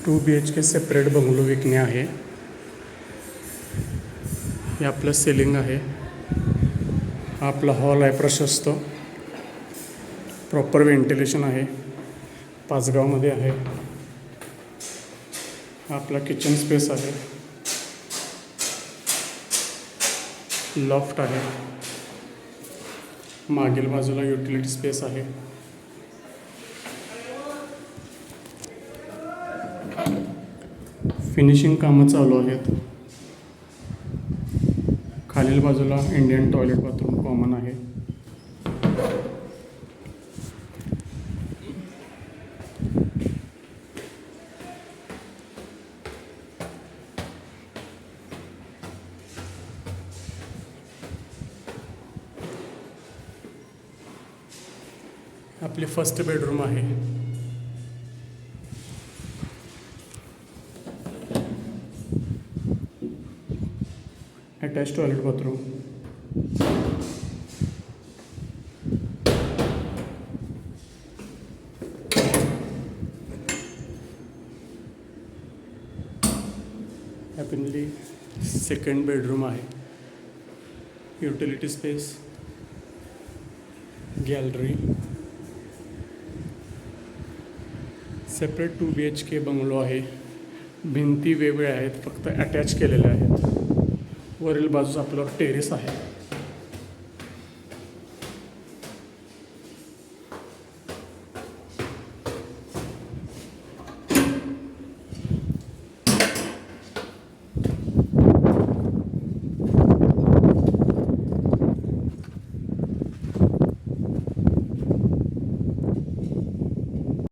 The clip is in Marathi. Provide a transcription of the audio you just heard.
2 BHK सेपरेट बंगलो विकणे आहे. हे आपलं सेलिंग आहे. हा आपला हॉल आहे प्रशस्त, प्रॉपर व्हेंटिलेशन आहे, पाचगावमध्ये आहे. हा आपला किचन स्पेस आहे, लॉफ्ट आहे, मागील बाजूला युटिलिटी स्पेस आहे. फिनिशिंग कामं चालू आहेत. खालील बाजूला इंडियन टॉयलेट बाथरूम कॉमन आहे. आपली फर्स्ट बेडरूम आहे. Attach toilet bathroom. आपली सेकंड बेडरूम आहे. Utility space, gallery. Separate 2 BHK bungalow आहे. भिंती वेगवेगळ्या आहेत, फक्त अटॅच केलेल्या आहेत. वरील बाजूस आपलं टेरेस आहे.